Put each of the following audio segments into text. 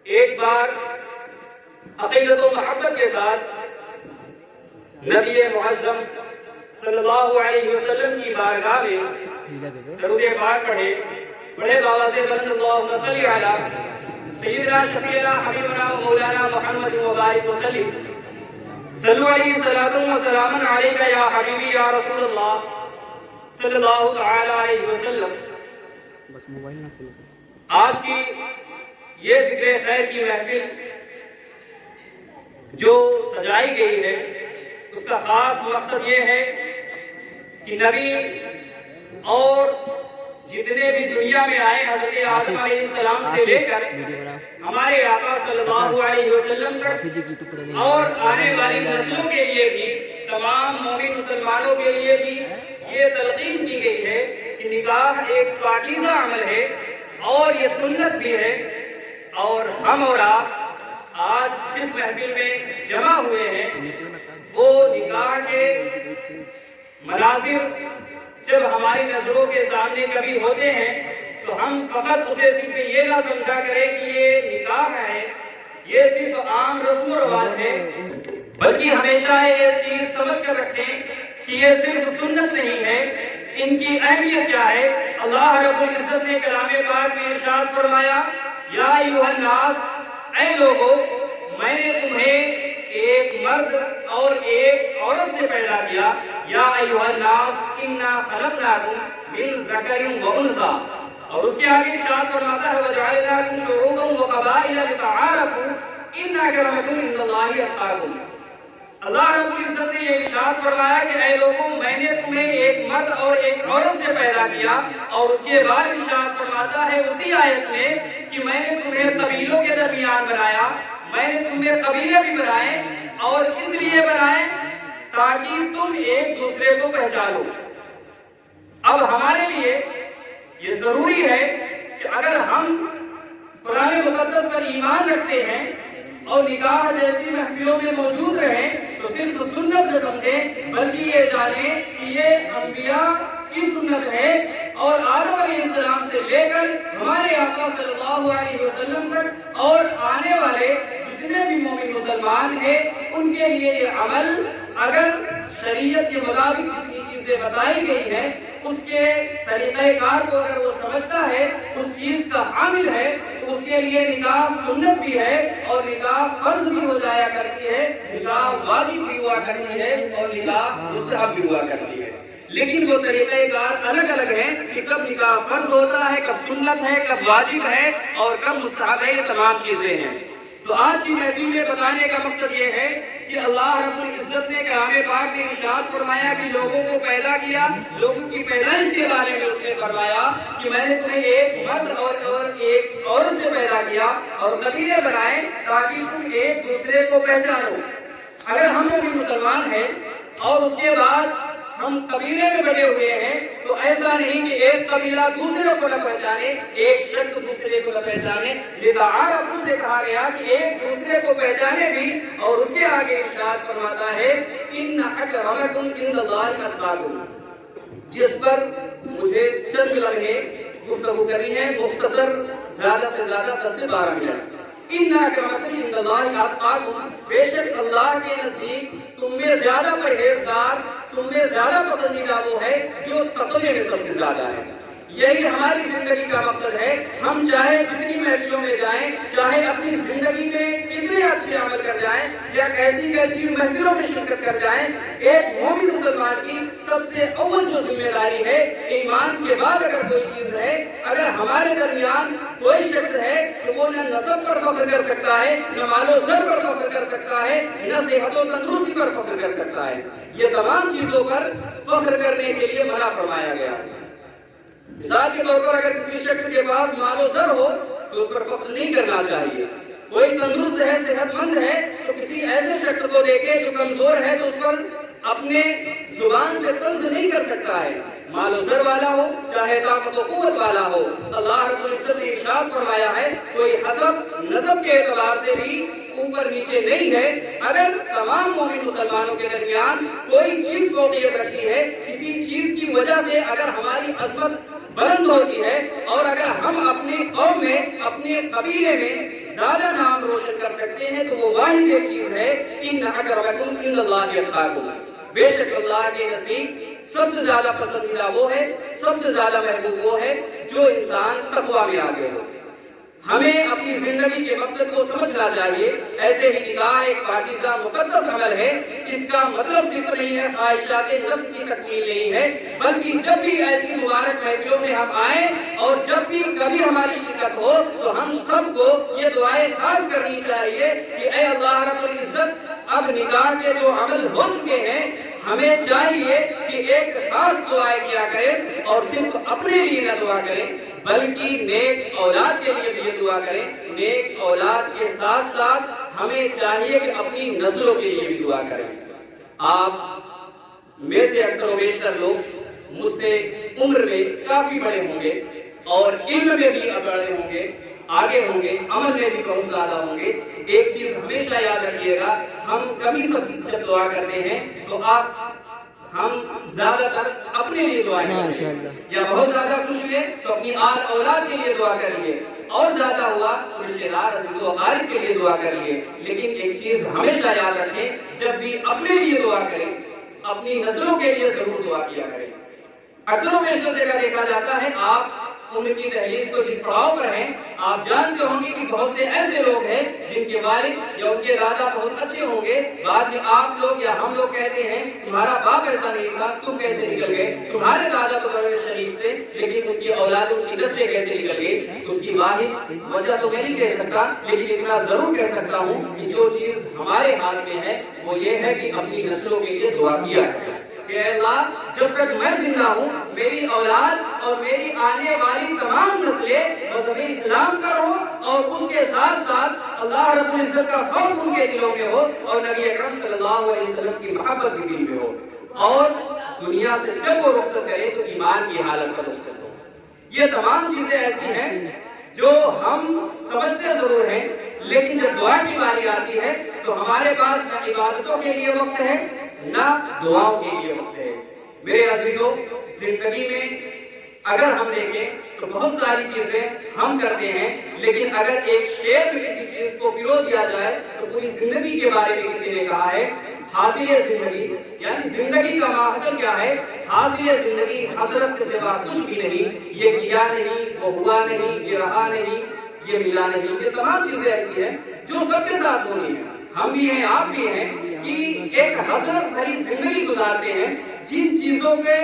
ایک بار عقیدت و محبت کے ساتھ نبی معظم صلی اللہ علیہ وسلم کی بارگاہ میں درود پاک پڑھے، بڑے بابا سے بلند اللہم صلی علی سیدنا شفیعنا حبیبنا و مولانا محمد مبارک وسلم صلو علیہ الصلاۃ والسلام علیکہ یا حبیبی یا رسول اللہ صلی اللہ تعالی علیہ وسلم۔ آج کی یہ ذکر خیر کی محفل جو سجائی گئی ہے، اس کا خاص مقصد یہ ہے کہ نبی اور جتنے بھی دنیا میں آئے حضرت آدم علیہ السلام سے لے کر ہمارے آقا صلی اللہ علیہ وسلم تک اور آنے والی نسلوں کے لیے بھی، تمام مومن مسلمانوں کے لیے بھی یہ تلقین کی گئی ہے کہ نکاح ایک پاکیزہ عمل ہے اور یہ سنت بھی ہے۔ اور ہم اور آپ آج جس محفل میں جمع ہوئے ہیں وہ نکاح کے مناظر جب ہماری نظروں کے سامنے کبھی ہوتے ہیں تو ہم فقط اسے صرف یہ نہ سمجھا کریں کہ یہ نکاح ہے، یہ صرف عام رسم و رواج ہے، بلکہ ہمیشہ یہ چیز سمجھ کر رکھیں کہ یہ صرف سنت نہیں ہے، ان کی اہمیت کیا ہے۔ اللہ رب العزت نے کلام پاک میں ارشاد فرمایا، یا ایھا الناس، اے لوگو، میں نے تمہیں ایک مرد اور ایک عورت سے پیدا کیا، یا ایھا الناس انا خلقناکم من ذکر و انثی، اور اس کے آگے ارشاد فرماتا ہے وجعلناکم شعوبا وقبائل لتعارفوا ان اکرمکم عند اللہ اتقاکم۔ اللہ رب العزت نے یہ ارشاد فرمایا کہ اے لوگوں، میں نے تمہیں ایک مرد اور ایک عورت سے پیدا کیا، اور اس کے بعد ارشاد فرماتا ہے اسی آیت میں کہ میں نے تمہیں قبیلوں کے درمیان بنایا، میں نے تمہیں قبیلے بھی بنائے، اور اس لیے بنائے تاکہ تم ایک دوسرے کو پہچانو۔ اب ہمارے لیے یہ ضروری ہے کہ اگر ہم قرآن مقدس پر ایمان رکھتے ہیں اور نکاح جیسی محفلوں میں موجود رہیں تو صرف سنت نہ سمجھیں، بلکہ یہ جانیں کہ یہ انبیاء کی سنت ہے، اور آدم علیہ السلام سے لے کر ہمارے آقا صلی اللہ علیہ وسلم تک اور آنے والے جتنے بھی مومن مسلمان ہیں ان کے لیے یہ عمل، اگر شریعت کے مطابق جتنی چیزیں بتائی گئی ہیں اس کے طریقہ کار کو اگر وہ سمجھتا ہے، اس چیز کا عامل ہے، تو اس کے لیے نکاح سنت بھی ہے، اور نکاح فرض بھی ہو جایا کرتی ہے، نکاح واجب بھی ہوا کرتی ہے، اور نکاح مستحب بھی ہوا کرتی ہے۔ لیکن وہ طریقہ کار الگ الگ ہیں کہ کب نکاح فرض ہوتا ہے، کب سنت ہے، کب واجب ہے، اور کب مستحب ہے، یہ تمام چیزیں ہیں۔ تو آج کی محفل میں بتانے کا مقصد یہ ہے کہ اللہ رب العزت نے کلام پاک میں ارشاد فرمایا کہ لوگوں کو پیدا کیا، لوگوں کی پیدائش کے بارے میں اس نے فرمایا کہ میں نے تمہیں ایک مرد اور ایک عورت سے پیدا کیا اور قبیلے بنائے تاکہ تم ایک دوسرے کو پہچانو۔ اگر ہم بھی مسلمان ہیں اور اس کے بعد ہم قبیلے میں بنے ہوئے ہیں تو ایسا نہیں کہ ایک قبیلہ دوسرے کو نہ پہچانے، ایک شخص دوسرے کو نہ پہچانے، لتعارفوا سے کہا گیا کہ ایک دوسرے کو پہچانے بھی، اور اس کے آگے ارشاد فرماتا ہے ان اکرمکم عند اللہ اتقاکم۔ جس پر مجھے چند لمحے گفتگو کرنی ہے، مختصر، زیادہ سے زیادہ 10 سے 12 منٹ۔ ان اکرمکم عند اللہ اتقاکم، بے شک اللہ کے نزدیک تم میں زیادہ پرہیزگار، تم میں زیادہ پسندیدہ وہ ہے جو تقوی میں سب سے زیادہ ہے۔ یہی ہماری زندگی کا مقصد ہے۔ ہم چاہے جتنی محفلوں میں جائیں، چاہے اپنی زندگی میں کتنے اچھے عمل کر جائیں یا کیسی کیسی محفلوں میں شرکت کر جائیں، ایک مومن مسلمان کی سب سے اول جو ذمہ داری ہے، ایمان کے بعد اگر کوئی چیز ہے، اگر ہمارے درمیان کوئی شخص ہے تو وہ نہ نسب پر فخر کر سکتا ہے، نہ مال و زر پر فخر کر سکتا ہے، نہ صحت و تندرستی پر فخر کر سکتا ہے۔ یہ تمام چیزوں پر فخر کرنے کے لیے منع فرمایا گیا ہے۔ مثال کے طور پر اگر کسی شخص کے پاس مال و زر ہو تو اس پر فخر نہیں کرنا چاہیے۔ کوئی تندرست ہے، صحت مند ہے، تو کسی ایسے شخص کو دیکھے جو کمزور ہے تو اس پر اپنے زبان سے طنز نہیں کر سکتا ہے۔ مال و زر والا ہو چاہے طاقت و قوت والا ہو، اللہ رب العزت نے ارشاد فرمایا ہے کوئی حسب نسب کے اعتبار سے بھی اوپر نیچے نہیں ہے۔ اگر تمام مومن مسلمانوں کے درمیان کوئی چیز فوقیت رکھتی ہے، کسی چیز کی وجہ سے اگر ہماری عظمت بلند ہوتی ہے، اور اگر ہم اپنی قوم میں، اپنے قبیلے میں زیادہ نام روشن کر سکتے ہیں تو وہ واحد ایک چیز ہے، ان اکرمکم عند اللہ اتقاکم، بے شک اللہ کے نزدیک سب سے زیادہ پسندیدہ وہ ہے، سب سے زیادہ محبوب وہ ہے جو انسان تقوی میں آگے ہو۔ ہمیں اپنی زندگی کے مقصد کو سمجھنا چاہیے۔ ایسے ہی نکاح ایک پاکیزہ مقدس عمل ہے، اس کا مطلب صرف نہیں ہے خواہشات نفس کی تکمیل نہیں ہے، بلکہ جب بھی ایسی مبارک محفلوں میں ہم آئیں اور جب بھی کبھی ہماری شرکت ہو تو ہم سب کو یہ دعائیں خاص کرنی چاہیے کہ اے اللہ رب العزت، اب نکاح کے جو عمل ہو چکے ہیں ہمیں چاہیے کہ ایک خاص دعائیں کیا کریں، اور صرف اپنے لیے نہ دعا کریں بلکہ نیک اولاد کے لیے بھی یہ دعا کریں۔ نیک اولاد کے ساتھ ساتھ ہمیں چاہیے کہ اپنی نسلوں کے لیے بھی دعا کریں۔ آپ میں سے اکثر و بیشتر لوگ مجھ سے عمر میں کافی بڑے ہوں گے اور علم میں بھی بڑے ہوں گے، آگے ہوں گے، عمل میں بھی بہت زیادہ ہوں گے۔ ایک چیز ہمیشہ یاد رکھیے گا، ہم کبھی سب جب دعا کرتے ہیں تو ہم زیادہ تر اپنے لیے دعائیں کرتے ہیں، یا بہت زیادہ خوش ہوئے تو اپنی آل اولاد کے لیے دعا کر لیے، اور زیادہ ہوا تو رشتہ دار عزیز و اقارب کے لیے دعا کر لیے۔ لیکن ایک چیز ہمیشہ یاد رکھیں، جب بھی اپنے لیے دعا کریں اپنی نسلوں کے لیے ضرور دعا کیا کریں۔ اکثر و بیشتر جگہ دیکھا جاتا ہے، آپ عمر کی دہلیز کو جس پڑاؤ پر ہیں آپ جانتے ہوں گے کہ بہت سے ایسے لوگ ہیں جن کے والد یا ان کے دادا بہت اچھے ہوں گے، بعد میں آپ لوگ یا ہم لوگ کہتے ہیں تمہارا باپ ایسا نہیں تھا، تم کیسے نکل گئے، تمہارے دادا تو بڑے شریف تھے لیکن ان کی اولاد، ان کی نسلیں کیسے نکل گئی۔ اس کی واحد وجہ تو میں نہیں کہہ سکتا، لیکن اتنا ضرور کہہ سکتا ہوں کہ جو چیز ہمارے ہاتھ میں ہے وہ یہ ہے کہ اپنی نسلوں کے لیے دعا کیا کریں کہ اے اللہ جب تک میں زندہ ہوں میری اولاد اور میری آنے والی تمام نسلیں مذہب اسلام پر ہو، اور اس کے ساتھ ساتھ اللہ رب العزت کا خوف ان کے دلوں میں ہو، اور نبی اکرم صلی اللہ علیہ وسلم کی محبت بھی دل میں ہو، اور دنیا سے جب وہ رخصت کرے تو ایمان کی حالت پر رخصت ہو۔ یہ تمام چیزیں ایسی ہیں جو ہم سمجھتے ضرور ہیں، لیکن جب دعا کی باری آتی ہے تو ہمارے پاس نہ عبادتوں کے لیے وقت ہے نہ دعاؤں کے لیے وقت ہے۔ میرے عزیزوں، زندگی میں اگر ہم دیکھیں تو بہت ساری چیزیں ہم کرتے ہیں، لیکن اگر ایک شعر میں کسی چیز کو پرو دیا جائے تو پوری زندگی کے بارے میں کسی نے کہا ہے، حاصل زندگی یعنی زندگی کا ماحصل کیا ہے؟ حاصل زندگی حسرت کے سوا کچھ بھی نہیں، یہ کیا نہیں، وہ ہوا نہیں، یہ رہا نہیں، یہ ملا نہیں۔ یہ تمام چیزیں ایسی ہیں جو سب کے ساتھ ہونی ہیں، ہم بھی ہیں، آپ بھی ہیں، کہ ایک حسرت بھری زندگی گزارتے ہیں۔ جن چیزوں کے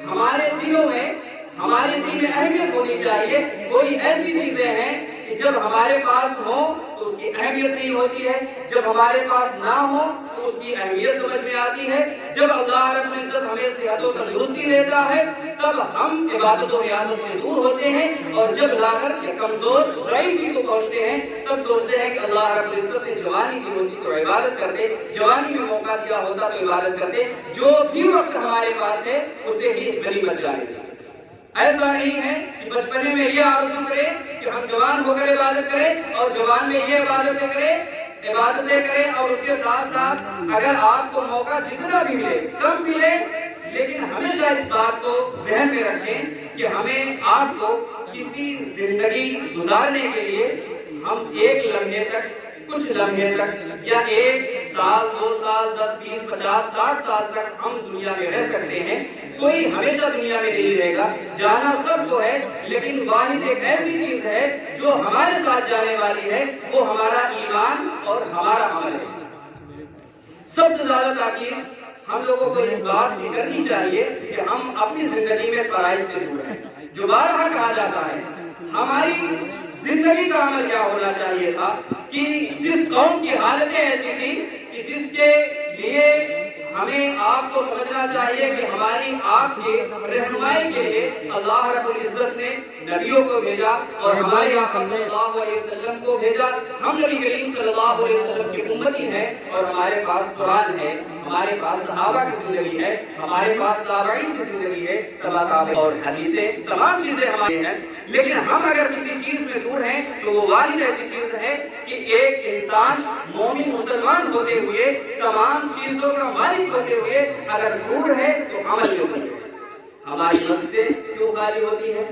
ہمارے دلوں میں، ہمارے دل میں اہمیت ہونی چاہیے، کوئی ایسی چیزیں ہیں کہ جب ہمارے پاس ہو تو اس کی اہمیت نہیں ہوتی ہے، جب ہمارے پاس نہ ہو تو اس کی اہمیت سمجھ میں آتی ہے۔ جب اللہ رب العزت ہمیں صحت و تندرستی دیتا ہے تب ہم عبادت و ریاضت سے دور ہوتے ہیں، اور جب لا کر کمزور ضعیفی کو پہنچتے ہیں تب سوچتے ہیں کہ اللہ رب العزت نے جوانی دی ہوتی تو عبادت کرتے، جوانی میں موقع دیا ہوتا تو عبادت کرتے، جو بھی وقت ہمارے پاس ہے اسے ہی غنیمت بچ جائے۔ ایسا نہیں ہے کہ بچپنے میں یہ آرزو کرے کہ ہم جوان ہو کر عبادت کریں اور جوان میں یہ عبادتیں کریں، اور اس کے ساتھ ساتھ اگر آپ کو موقع جتنا بھی ملے کم ملے، لیکن ہمیشہ اس بات کو ذہن میں رکھیں کہ ہمیں آپ کو کسی زندگی گزارنے کے لیے ہم ایک لمحے تک، کچھ لمحے تک، یا 1 سال 2 سال 10 20 50 60 سال تک ہم دنیا میں رہ سکتے ہیں۔ کوئی ہمیشہ دنیا میں نہیں رہے گا، جانا سب کو ہے، لیکن واحد ایک ایسی چیز ہے جو ہمارے ساتھ جانے والی ہے، وہ ہمارا ایمان اور ہمارا عمل ہے۔ سب سے زیادہ تاکید ہم لوگوں کو اس بات کی کرنی چاہیے کہ ہم اپنی زندگی میں فرائض سے دور ہیں۔ جو بارہا کہا جاتا ہے، ہماری زندگی کا عمل کیا ہونا چاہیے تھا کہ جس قوم کی حالتیں ایسی تھی کہ جس کے لیے ہمیں آپ کو سمجھنا چاہیے کہ ہماری آپ کے رہنمائی کے لیے اللہ رب العزت نے نبیوں کو بھیجا اور ہمارے آقا صلی اللہ علیہ وسلم کو بھیجا۔ ہم نبی کریم صلی اللہ علیہ وسلم کی امتی ہیں اور ہمارے پاس قرآن ہے، ہمارے پاس صحابہ کی زندگی ہے، ہمارے پاس تابعین کی زندگی ہے، تبع اور حدیثیں، تمام چیزیں ہماری ہیں۔ لیکن ہم اگر کسی چیز میں دور ہیں تو وہ واحد ایسی چیز ہے کہ ایک انسان مومن مسلمان ہوتے ہوئے، تمام چیزوں کا مالک ہوتے ہوئے اگر دور ہے تو عمل جو کرے۔ ہماری مسجدیں کیوں خالی ہوتی ہیں؟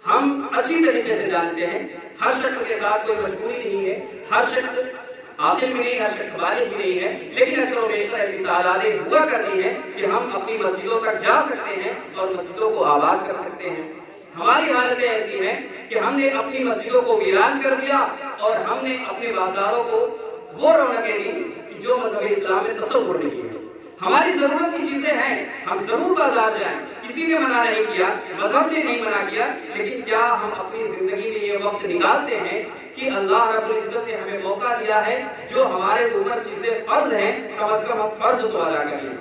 ہم اچھی طریقے سے جانتے ہیں ہر شخص کے ساتھ کوئی مجبوری نہیں ہے، ہر شخص عاقل بھی نہیں، ہر شخص بالغ بھی نہیں ہے، لیکن اکثر و بیشتر ایسی تعدادیں ہوا کرتی ہیں کہ ہم اپنی مسجدوں تک جا سکتے ہیں اور مسجدوں کو آباد کر سکتے ہیں۔ ہماری حالتیں ایسی ہیں کہ ہم نے اپنی مسجدوں کو ویران کر دیا اور ہم نے اپنے بازاروں کو وہ رونقیں دی کہ جو مذہب اسلام میں تصور نہیں ہے۔ ہماری ضرورت کی چیزیں ہیں، ہم ضرور بازار جائیں، کسی نے منع نہیں کیا، مذہب نے نہیں منع کیا، لیکن کیا ہم اپنی زندگی میں یہ وقت نکالتے ہیں کہ اللہ رب العزت نے ہمیں موقع دیا ہے جو ہمارے اوپر چیزیں فرض ہیں، کم از کم ہم فرض تو ادا کریں۔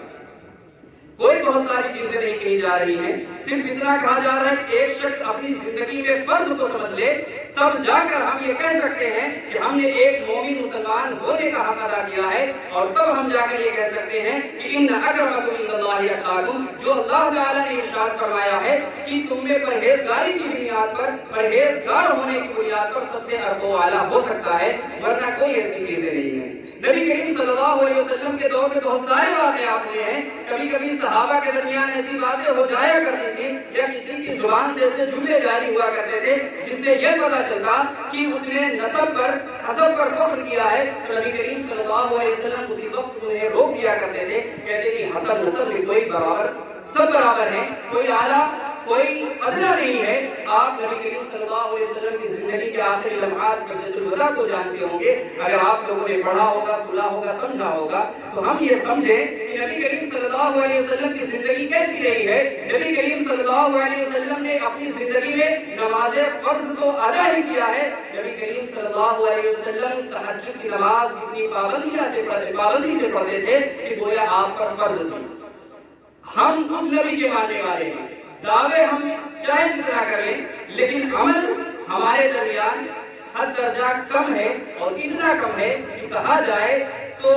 کوئی بہت ساری چیزیں نہیں کہی جا رہی ہیں، صرف اتنا کہا جا رہا ہے کہ ایک شخص اپنی زندگی میں فرض کو سمجھ لے، تب جا کر ہم یہ کہہ سکتے ہیں کہ ہم نے ایک مومن مسلمان ہونے کا حق ادا کیا ہے، اور تب ہم جا کر یہ کہہ سکتے ہیں کہ ان اکرمکم عند اللہ اتقاکم، جو اللہ تعالیٰ نے ارشاد فرمایا ہے کہ تم میں پرہیزگاری کی بنیاد پر، پرہیزگار ہونے کی بنیاد پر سب سے ارفع و اعلیٰ ہو سکتا ہے، ورنہ کوئی ایسی چیزیں نہیں ہیں۔ نبی کریم صلی اللہ علیہ وسلم کے دور میں بہت سارے واقعات ہوئے ہیں، کبھی کبھی صحابہ کے درمیان ایسی باتیں ہو جایا کرتی تھی یا کسی کی زبان سے ایسے جملے جاری ہوا کرتے تھے جس سے یہ پتہ چلتا کہ اس نے نسب پر، حسب پر فخر کیا ہے، تو نبی کریم صلی اللہ علیہ وسلم اسی وقت انہیں روک دیا کرتے تھے، کہتے کہ حسب نسب میں کوئی برابر، سب برابر ہیں، کوئی اعلیٰ کوئی ادنا نہیں ہے۔ آپ نبی کریم صلی اللہ علیہ وسلم کی زندگی کے آخری لمحات حجۃ الوداع کو جانتے ہوں گے، اگر آپ لوگوں نے پڑھا ہوگا، سنا ہوگا، سمجھا ہوگا، تو ہم یہ سمجھیں کہ نبی کریم صلی اللہ علیہ وسلم کی زندگی کیسی رہی ہے۔ نبی کریم صلی اللہ علیہ وسلم نے اپنی زندگی میں نماز فرض تو ادا ہی کیا ہے، نبی کریم صلی اللہ علیہ وسلم تہجد کی نماز اتنی پابندی سے پڑھتے تھے کہ گویا آپ پر فرض تھی۔ ہم اس نبی کے ماننے والے ہیں، دعوے ہم چاہے جتنا کریں، لیکن عمل ہمارے درمیان حد درجہ کم ہے، اور اتنا کم ہے کہ کہا جائے تو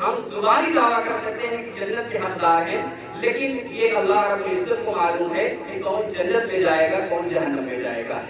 ہم زبانی دعویٰ کر سکتے ہیں کہ جنت کے حقدار ہیں، لیکن یہ اللہ رب العزت کو معلوم ہے کہ کون جنت میں جائے گا، کون جہنم میں جائے گا۔